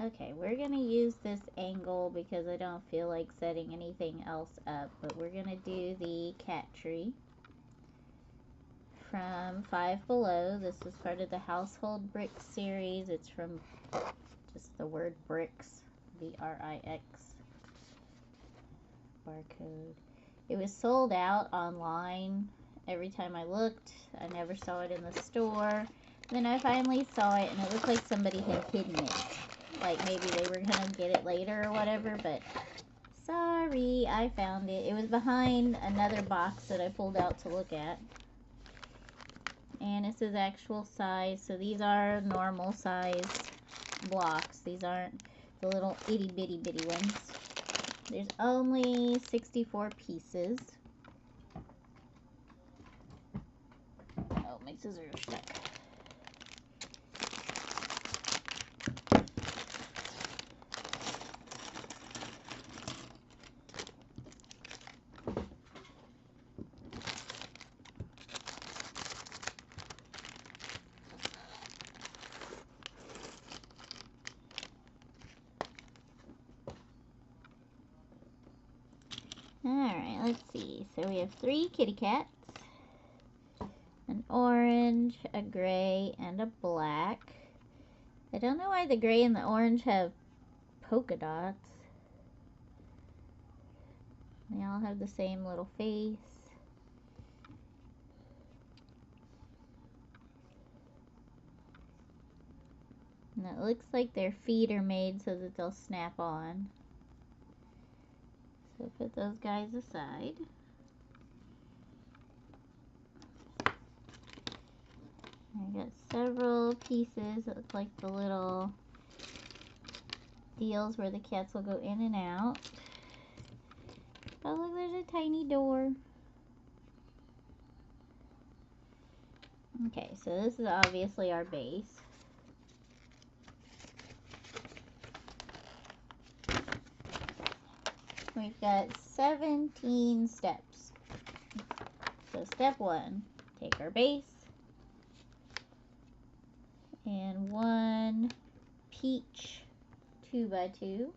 Okay, we're going to use this angle because I don't feel like setting anything else up, but we're going to do the cat tree from Five Below. This is part of the Household Brix series. It's from just the word Brix, B-R-I-X, barcode. It was sold out online every time I looked. I never saw it in the store. Then I finally saw it, and it looked like somebody had hidden it. Like maybe they were gonna get it later or whatever, but sorry, I found it. It was behind another box that I pulled out to look at. And it says actual size, so these are normal size blocks. These aren't the little itty bitty bitty ones. There's only 64 pieces. Oh, my scissors are stuck. Alright, let's see. So we have 3 kitty cats, an orange, a gray, and a black. I don't know why the gray and the orange have polka dots. They all have the same little face. And it looks like their feet are made so that they'll snap on. So put those guys aside. I got several pieces. It looks like the little deals where the cats will go in and out. Oh, look, there's a tiny door. Okay, so this is obviously our base. We've got 17 steps. So step 1, take our base and 1 peach 2x2.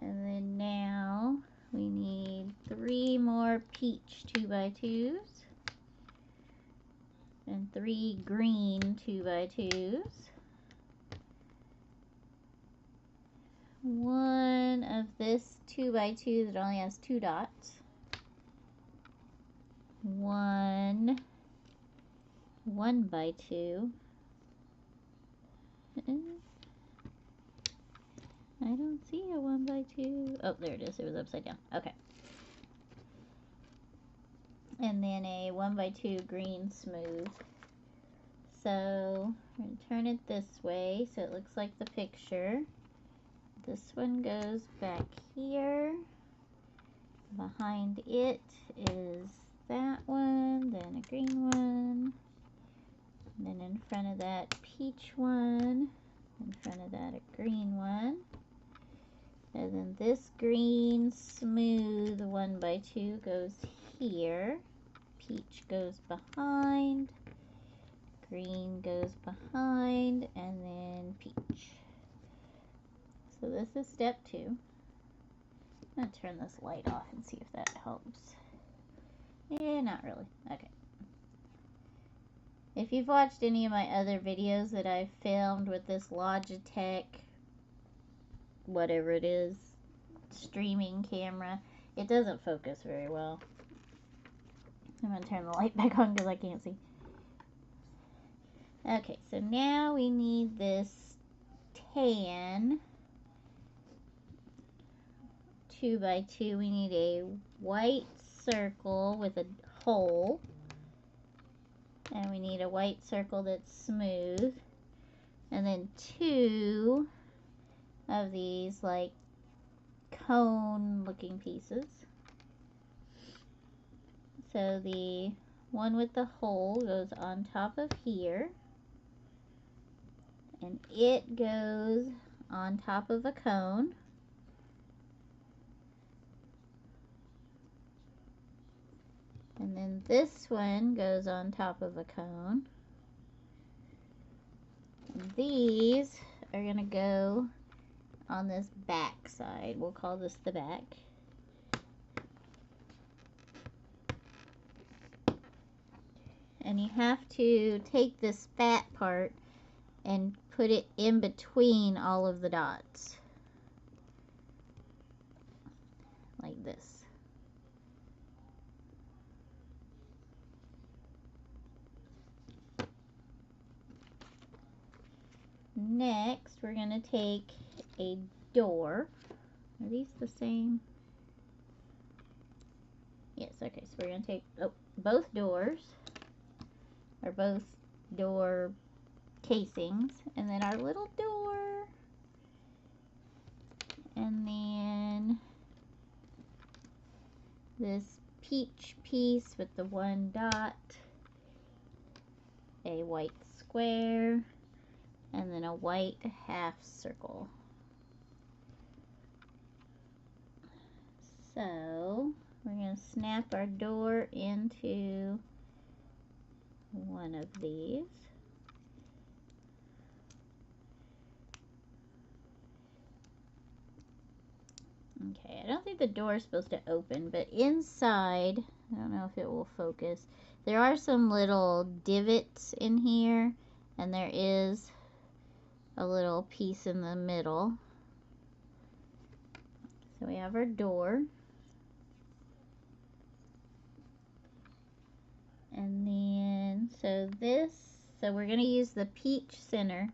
And then now we need 3 more peach 2x2s and 3 green 2x2s. 1 of this 2x2 that only has 2 dots. 1 1x2. I don't see a 1x2. Oh, there it is. It was upside down. Okay. And then a 1x2 green smooth. So we're going to turn it this way so it looks like the picture. This one goes back here. Behind it is that one, then a green one, and then in front of that peach one, in front of that a green one, and then this green smooth 1x2 goes here, peach goes behind, green goes behind, and then peach. So this is step 2. I'm going to turn this light off and see if that helps. Yeah, not really. Okay. If you've watched any of my other videos that I've filmed with this Logitech, whatever it is, streaming camera, it doesn't focus very well. I'm going to turn the light back on because I can't see. Okay, so now we need this tan 2x2. We need a white circle with a hole, and we need a white circle that's smooth, and then 2 of these like cone looking pieces. So the one with the hole goes on top of here, and it goes on top of a cone. And then this one goes on top of a cone. And these are gonna go on this back side. We'll call this the back. And you have to take this fat part and put it in between all of the dots. Like this. Next, we're going to take a door. Are these the same? Yes, okay, so we're going to take both doors, or both door casings, and then our little door, and then this peach piece with the one dot, a white square, and then a white half circle. So we're going to snap our door into one of these. Okay, I don't think the door is supposed to open, but inside, I don't know if it will focus, there are some little divots in here, and there is a little piece in the middle. So we have our door. And then, so we're going to use the peach center.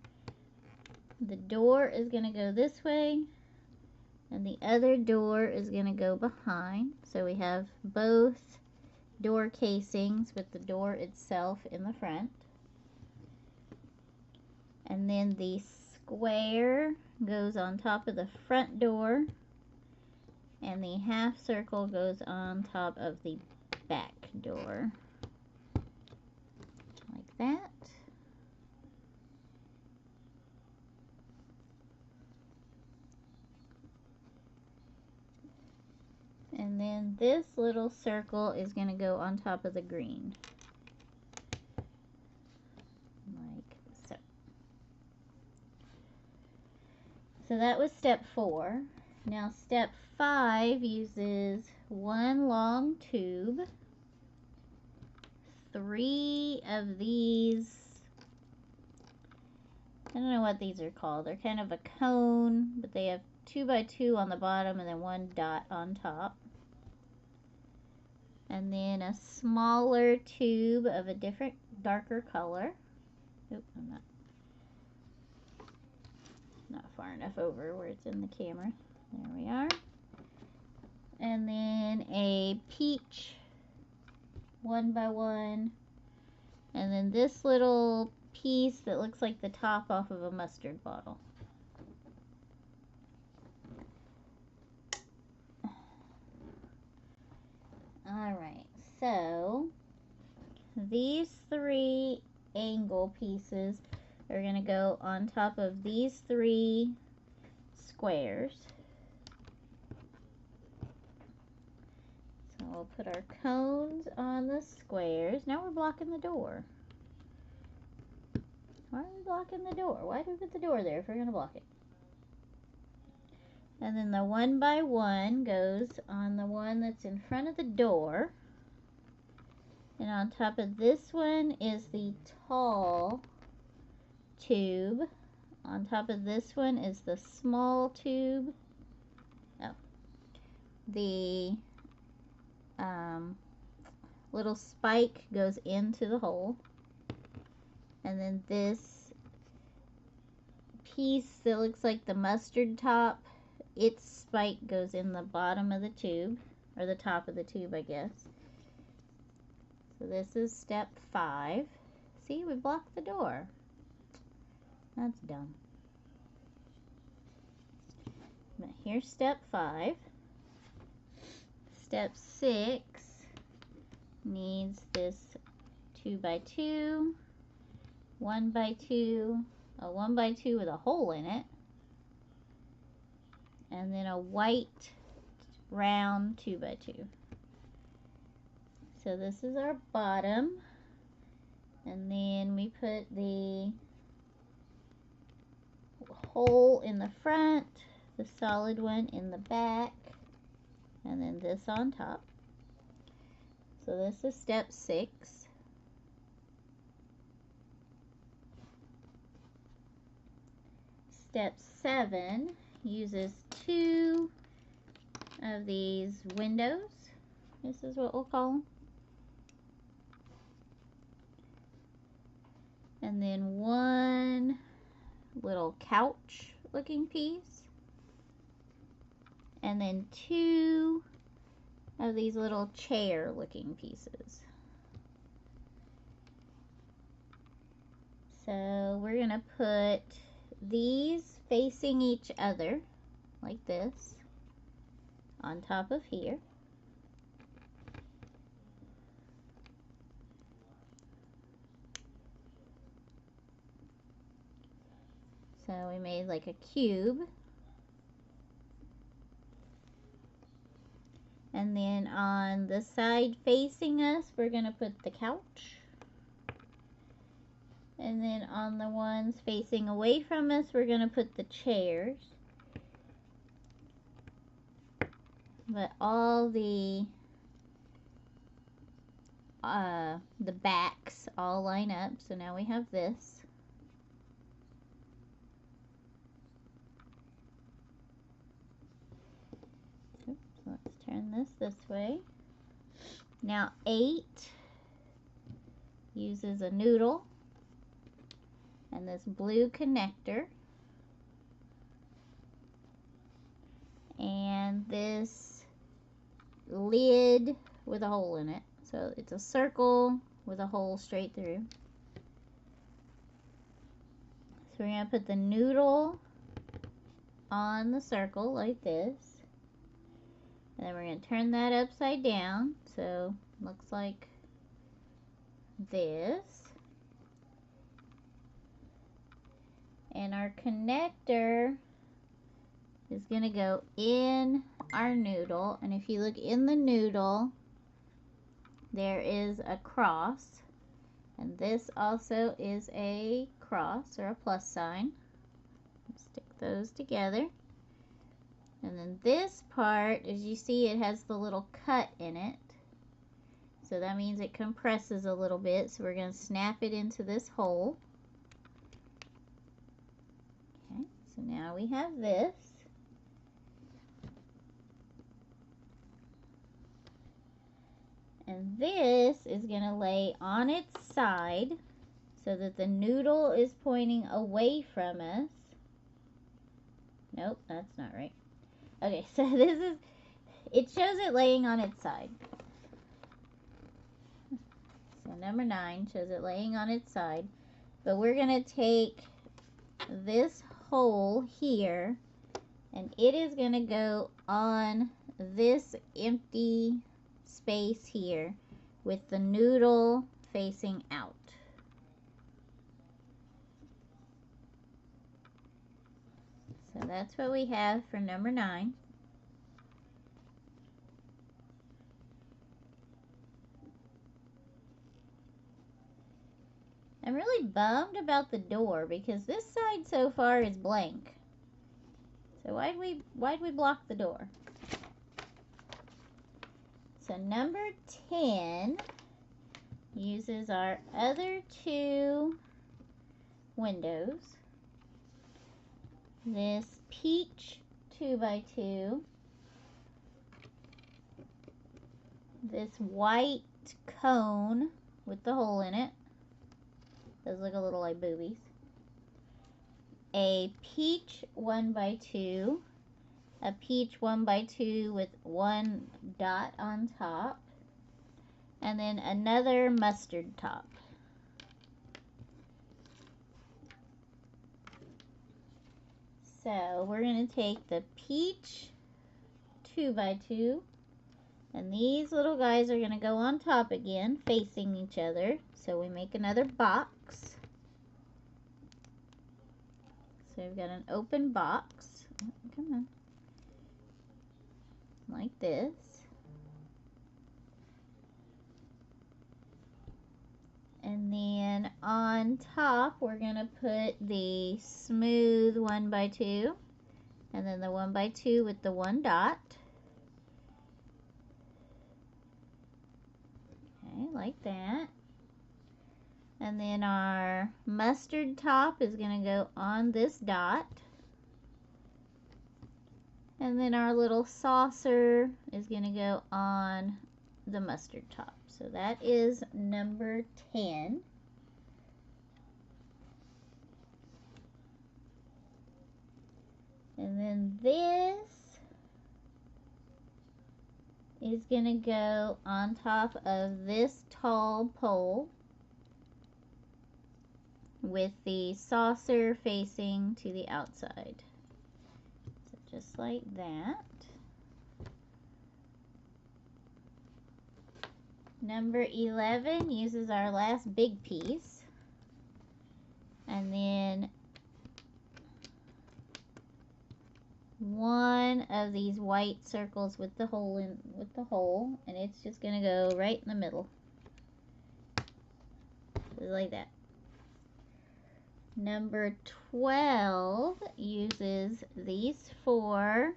The door is going to go this way, and the other door is going to go behind. So we have both door casings with the door itself in the front. And then the square goes on top of the front door, and the half circle goes on top of the back door. Like that. And then this little circle is going to go on top of the green. Like so. So that was step 4. Now step 5 uses one long tube, 3 of these, I don't know what these are called. They're kind of a cone, but they have 2 by 2 on the bottom and then 1 dot on top. And then a smaller tube of a different darker color. Oop, I'm not far enough over where it's in the camera. There we are. And then a peach 1 by 1. And then this little piece that looks like the top off of a mustard bottle. Alright, so these 3 angle pieces are going to go on top of these 3 squares. So we'll put our cones on the squares. Now we're blocking the door. Why are we blocking the door? Why do we put the door there if we're going to block it? And then the 1 by 1 goes on the one that's in front of the door. And on top of this one is the tall tube. On top of this one is the small tube. Oh. The little spike goes into the hole. And then this piece that looks like the mustard top, its spike goes in the bottom of the tube, or the top of the tube, I guess. So this is step 5. See, we blocked the door. That's dumb. But here's step 5. Step 6 needs this 2 by 2, 1 by 2, a 1 by 2 with a hole in it, and then a white round 2 by 2. So this is our bottom, and then we put the hole in the front, the solid one in the back, and then this on top. So this is step 6. Step 7 uses 2 of these windows. This is what we'll call them. And then 1 little couch looking piece. And then 2 of these little chair looking pieces. So we're going to put these facing each other like this on top of here. So we made like a cube. And then on the side facing us, we're going to put the couch. And then on the ones facing away from us, we're going to put the chairs. But all the backs all line up. So now we have this. Oops, let's turn this way. Now 8 uses a noodle and this blue connector and this lid with a hole in it. So it's a circle with a hole straight through. So we're going to put the noodle on the circle like this. And then we're going to turn that upside down. So looks like this. And our connector is going to go in our noodle. And if you look in the noodle, there is a cross. And this also is a cross or a plus sign. Stick those together. And then this part, as you see, it has the little cut in it. So that means it compresses a little bit. So we're going to snap it into this hole. Okay, so now we have this. And this is going to lay on its side so that the noodle is pointing away from us. Nope, that's not right. Okay, so this is, it shows it laying on its side. So number 9 shows it laying on its side. But we're going to take this hole here and it is going to go on this empty space here with the noodle facing out. So that's what we have for number 9. I'm really bummed about the door because this side so far is blank. So why'd we block the door? So number 10 uses our other 2 windows. This peach 2x2. This white cone with the hole in it. Those look a little like boobies. A peach 1x2. A peach 1x2 with 1 dot on top. And then another mustard top. So we're going to take the peach 2x2. And these little guys are going to go on top again, facing each other. So we make another box. So we've got an open box. Come on. Like this. And then on top, we're going to put the smooth 1x2. And then the 1x2 with the 1 dot. Okay, like that. And then our mustard top is going to go on this dot. And then our little saucer is going to go on the mustard top. So that is number 10. And then this is going to go on top of this tall pole with the saucer facing to the outside. So just like that. Number 11 uses our last big piece. And then one of these white circles with the hole and it's just going to go right in the middle. Just like that. Number 12 uses these 4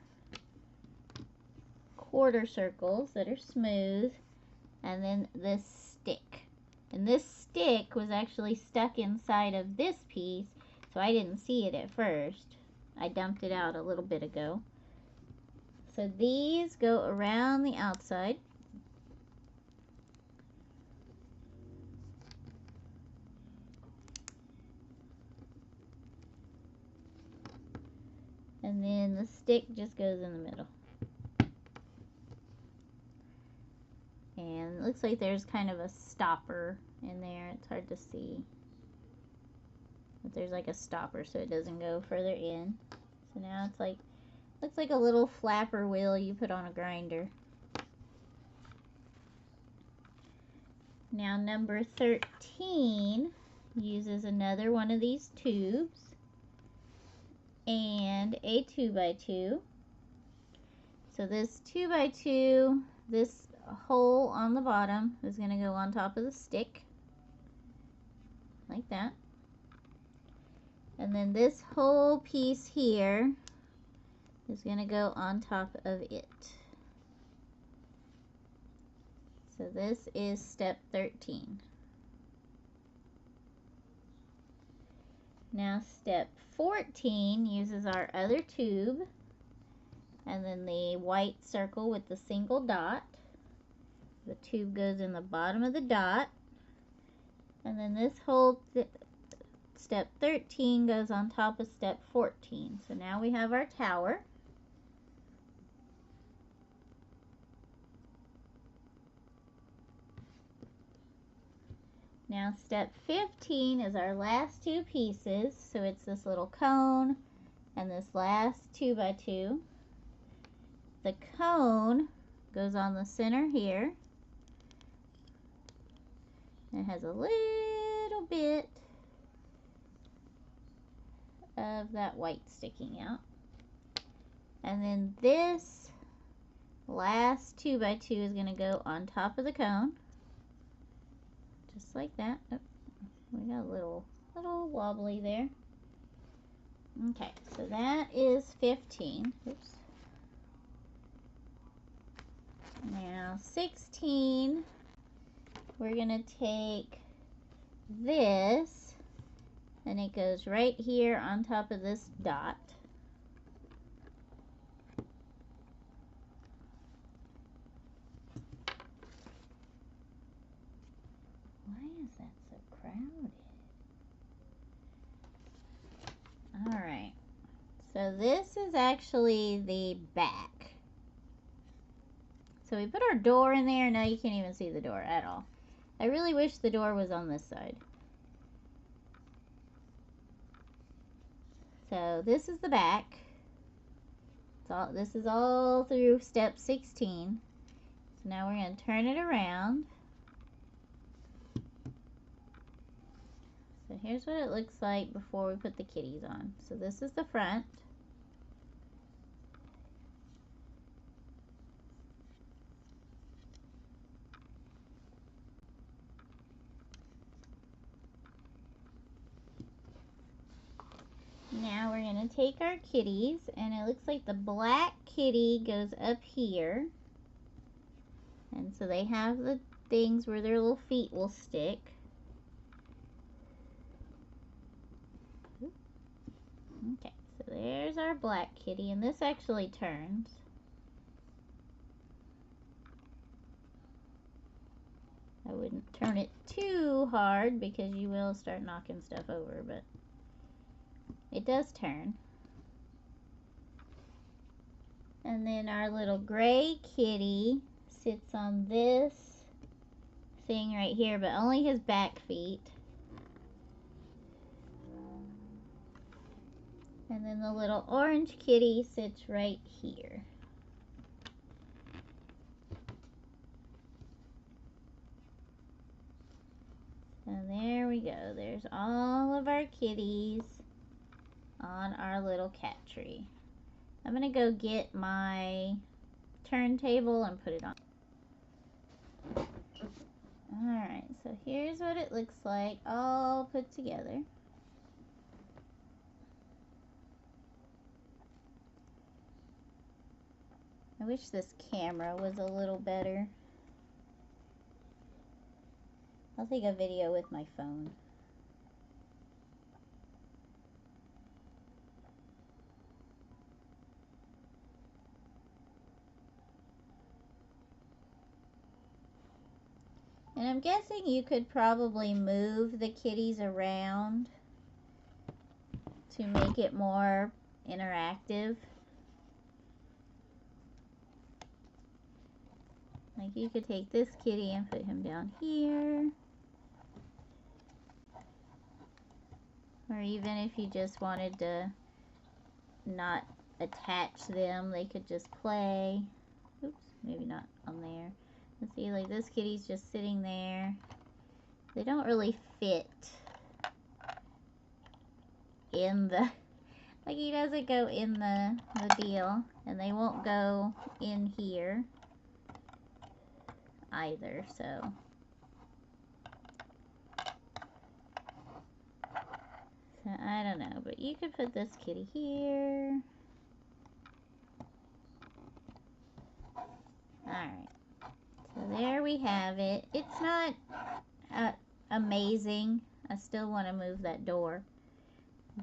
quarter circles that are smooth, and then this stick. And this stick was actually stuck inside of this piece, so I didn't see it at first. I dumped it out a little bit ago. So these go around the outside. And then the stick just goes in the middle. And it looks like there's kind of a stopper in there. It's hard to see. But there's like a stopper so it doesn't go further in. So now it's like, looks like a little flapper wheel you put on a grinder. Now number 13 uses another one of these tubes and a 2x2. So this 2x2, this hole on the bottom is going to go on top of the stick, like that. And then this whole piece here is going to go on top of it. So this is step 13. Now step 14 uses our other tube and then the white circle with the single dot. The tube goes in the bottom of the dot, and then this whole step 13 goes on top of step 14. So now we have our tower. Now step 15 is our last 2 pieces. So it's this little cone and this last 2x2. The cone goes on the center here. It has a little bit of that white sticking out. And then this last 2x2 is going to go on top of the cone. Just like that. Oh, we got a little wobbly there. Okay, so that is 15. Oops. Now 16, we're going to take this, and it goes right here on top of this dot. Why is that so crowded? Alright, so this is actually the back. So we put our door in there. Now you can't even see the door at all. I really wish the door was on this side. So this is the back. This is all through step 16. So now we're going to turn it around. So here's what it looks like before we put the kitties on. So this is the front. Now we're going to take our kitties, and it looks like the black kitty goes up here. And so they have the things where their little feet will stick. Okay, so there's our black kitty, and this actually turns. I wouldn't turn it too hard because you will start knocking stuff over, but it does turn. And then our little gray kitty sits on this thing right here, but only his back feet. And then the little orange kitty sits right here. So there we go. There's all of our kitties on our little cat tree. I'm going to go get my turntable and put it on. Alright, so here's what it looks like all put together. I wish this camera was a little better. I'll take a video with my phone. And I'm guessing you could probably move the kitties around to make it more interactive. Like you could take this kitty and put him down here. Or even if you just wanted to not attach them, they could just play. Oops, maybe not on there. Let's see, like this kitty's just sitting there. They don't really fit in the, like he doesn't go in the deal, and they won't go in here either, so. So I don't know, but you could put this kitty here. Alright, so there we have it. It's not amazing. I still want to move that door,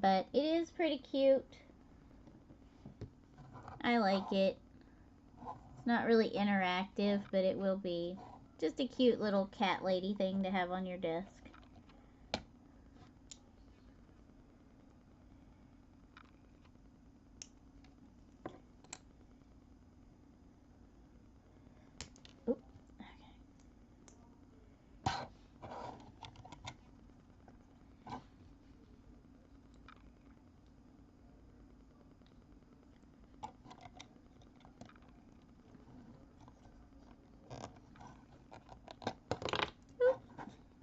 but it is pretty cute. I like it. It's not really interactive, but it will be just a cute little cat lady thing to have on your desk.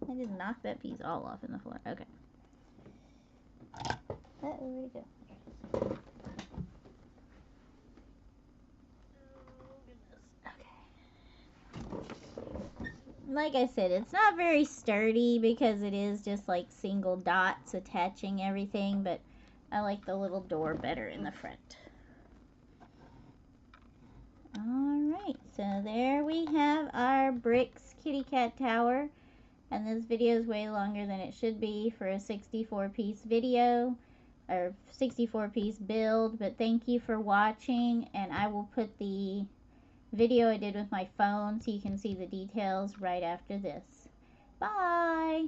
I just knocked that piece all off in the floor. Okay. Where'd it go? Okay. Like I said, it's not very sturdy because it is just like single dots attaching everything, but I like the little door better in the front. Alright, so there we have our Brix kitty cat tower. And this video is way longer than it should be for a 64-piece video or 64-piece build, but thank you for watching, and I will put the video I did with my phone so you can see the details right after this. Bye!